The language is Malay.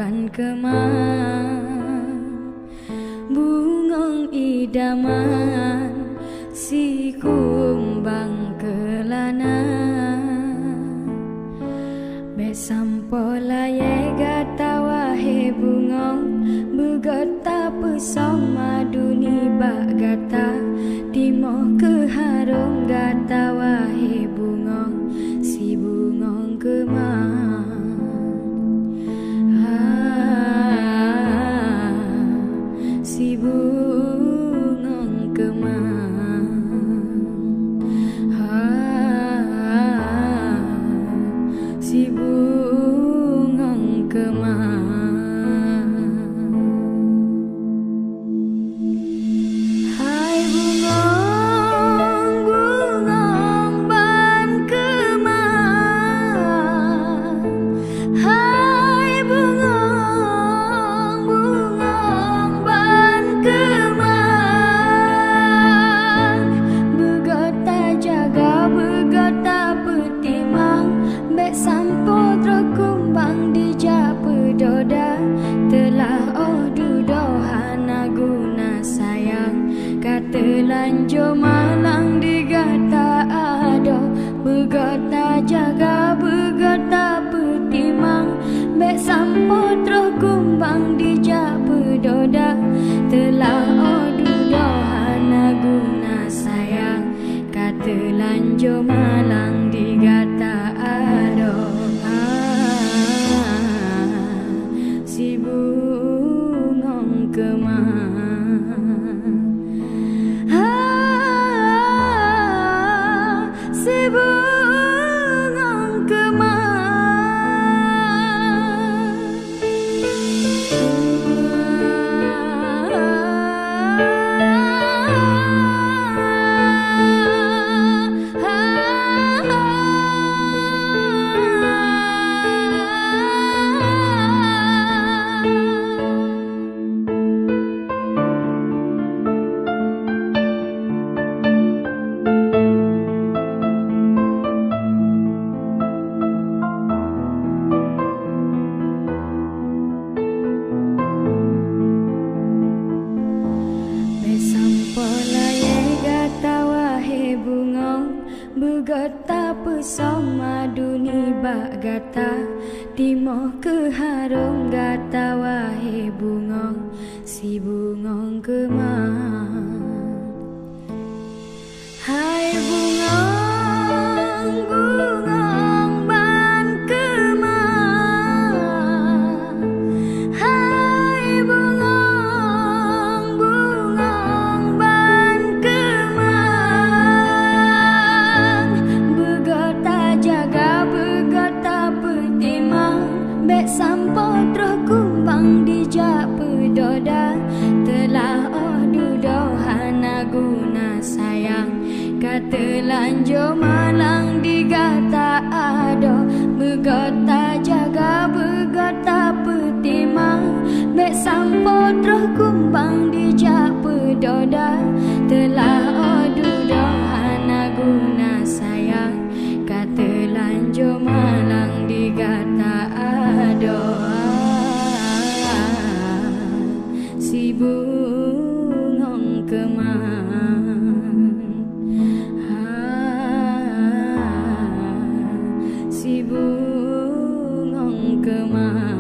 ban kemang bungong idaman si kumbang kelana besampo laye gata wahe bungong begota pesong maduni bak gata timoh ke harum gata wahe bungong si bungong kemang si bungong kemang si bungong kemang hai bungong bungong ban kemang hai bungong bungong ban kemang begota jaga begota petimang bek sampo terkumbang di japa doda telah oh dudohana guna sayang kata lanjo malang digata ado begota jaga begota petimang bek sampo terkumbang di japa doda telah oh dudohana guna sayang kata lanjo malang digata ado si bungong kemang si bungong kemang begota pesong maduni bak gata timoh ke harum gata wahe bungong si bungong kemang hai bungong bungong ban kemang hai bungong bungong ban kemang begota jaga begota petimang bek sampo terus kumbang di japa doda telah oh dudohana guna sayang kata lanjo malang digata ado begota jaga begota petimang bek sampo terus kumbang di japa doda telah oh dudohana guna sayang kata lanjo malang digata ado si bungong kemang si bungong kemang